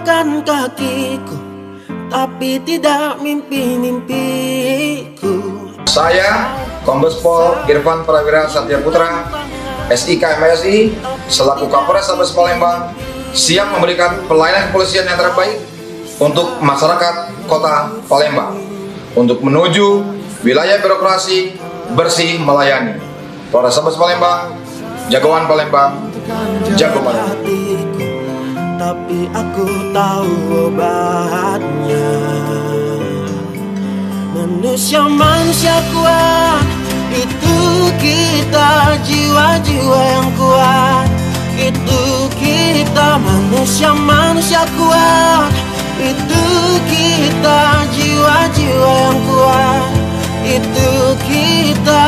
patahkan kakiku, tapi tidak mimpi-mimpiku. Saya, Kombes Pol Irfan Prawira Satya Putra, SIK MSI, selaku Kapolres Sabes Palembang, siap memberikan pelayanan kepolisian yang terbaik untuk masyarakat Kota Palembang, untuk menuju wilayah birokrasi bersih melayani. Polres Sabes Palembang, jagoan Palembang, jago Palembang. Tapi aku tahu obatnya. Manusia kuat, itu kita, jiwa-jiwa yang kuat. Itu kita, manusia kuat. Itu kita, jiwa-jiwa yang kuat. Itu kita.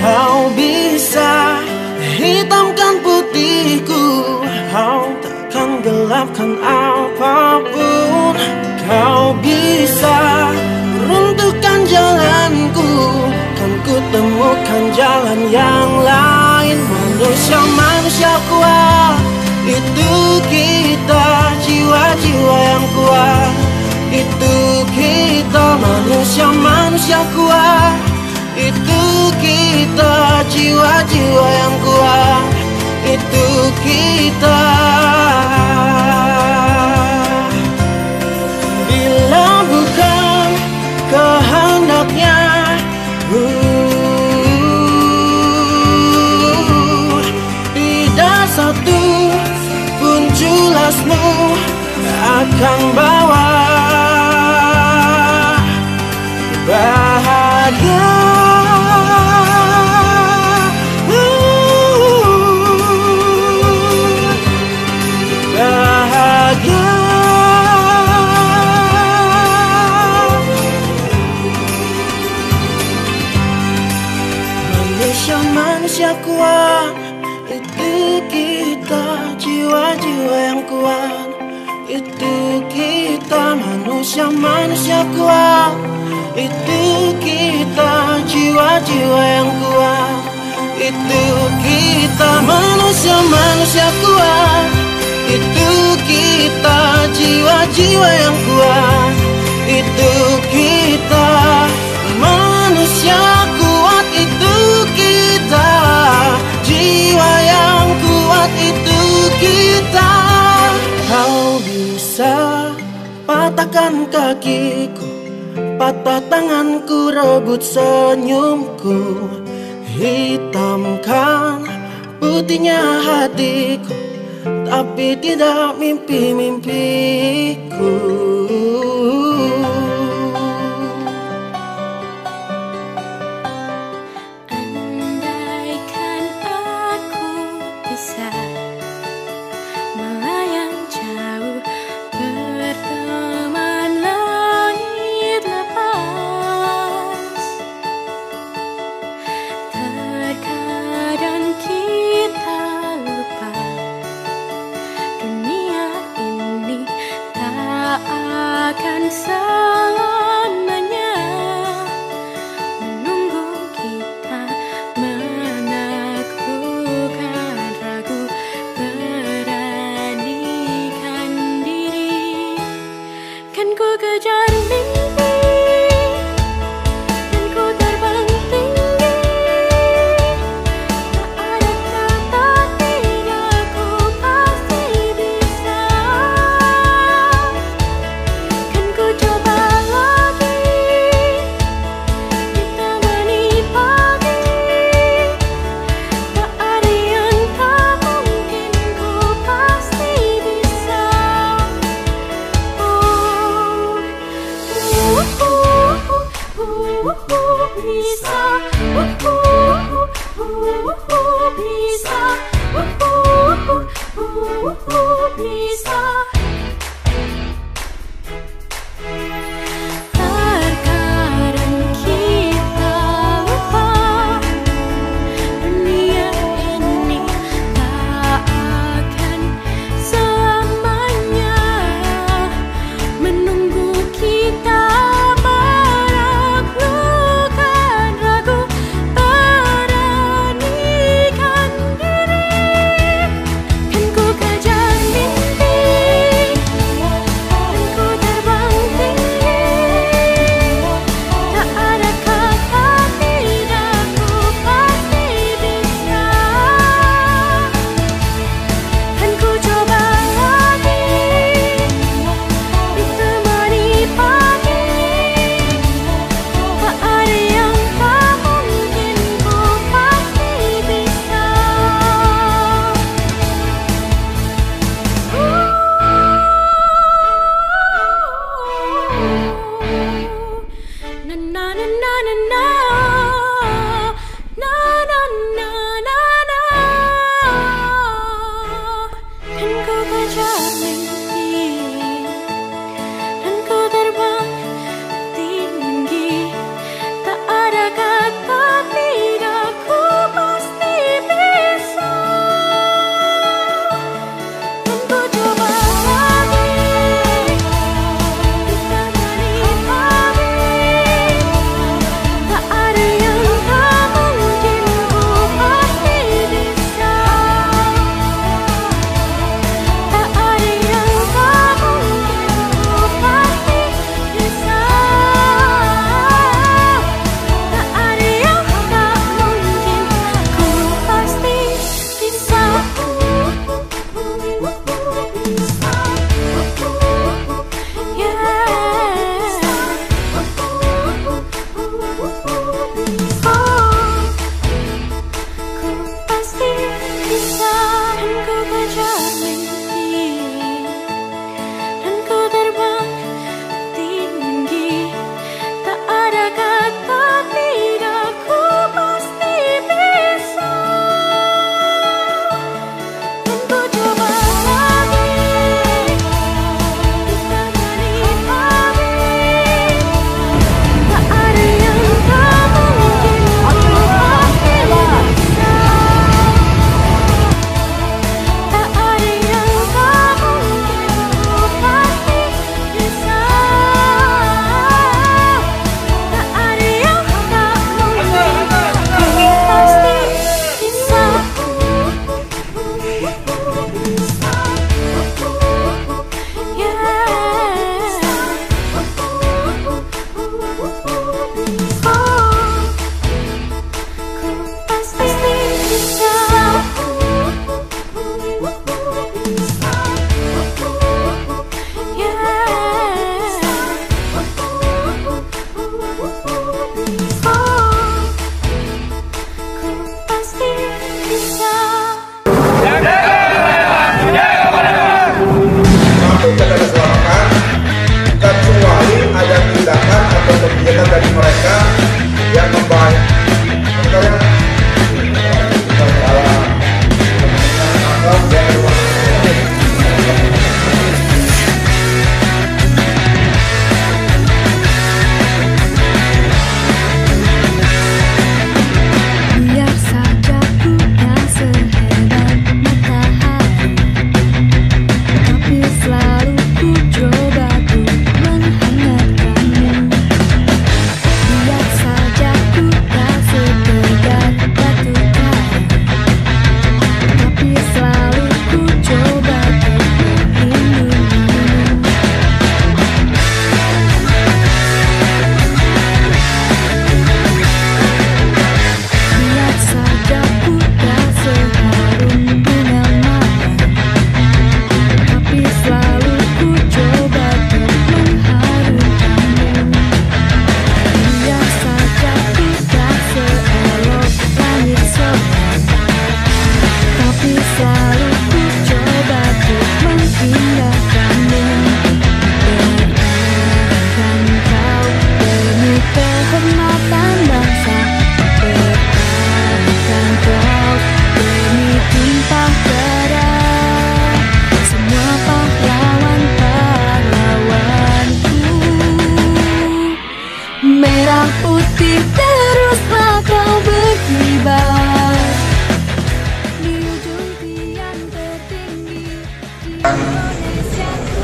Kau bisa hitamkan putihku, kau takkan gelapkan apapun. Kau bisa runtuhkan jalanku, kan ku temukan jalan yang lain. Manusia kuat, itu kita, jiwa-jiwa yang kuat. Itu kita, manusia kuat. Itu kita, jiwa-jiwa yang kuat. Itu kita. Bila bukan kehendaknya, tidak satu pun julasmu akan bawa bahagia. Bahagia. Manusia kuat, itu kita, jiwa-jiwa yang kuat. Itu kita, manusia kuat. Itu kita, jiwa-jiwa yang kuat. Itu kita, manusia kuat. Itu kita, jiwa-jiwa yang kuat. Itu kita, manusia kuat. Itu kita, jiwa yang kuat. Itu kita. Kau bisa patahkan kakiku, patah tanganku, rebut senyumku. Hitamkan putihnya hatiku, tapi tidak mimpi-mimpiku. Andaikan aku bisa melayang jauh, berteman langit lepas. Terkadang kita lupa, dunia ini tak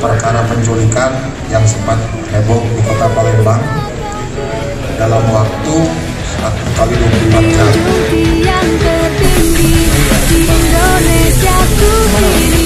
perkara penculikan yang sempat heboh di kota Palembang dalam waktu 1 kali 24 jam. Yang tertinggi di Indonesia ku pilih.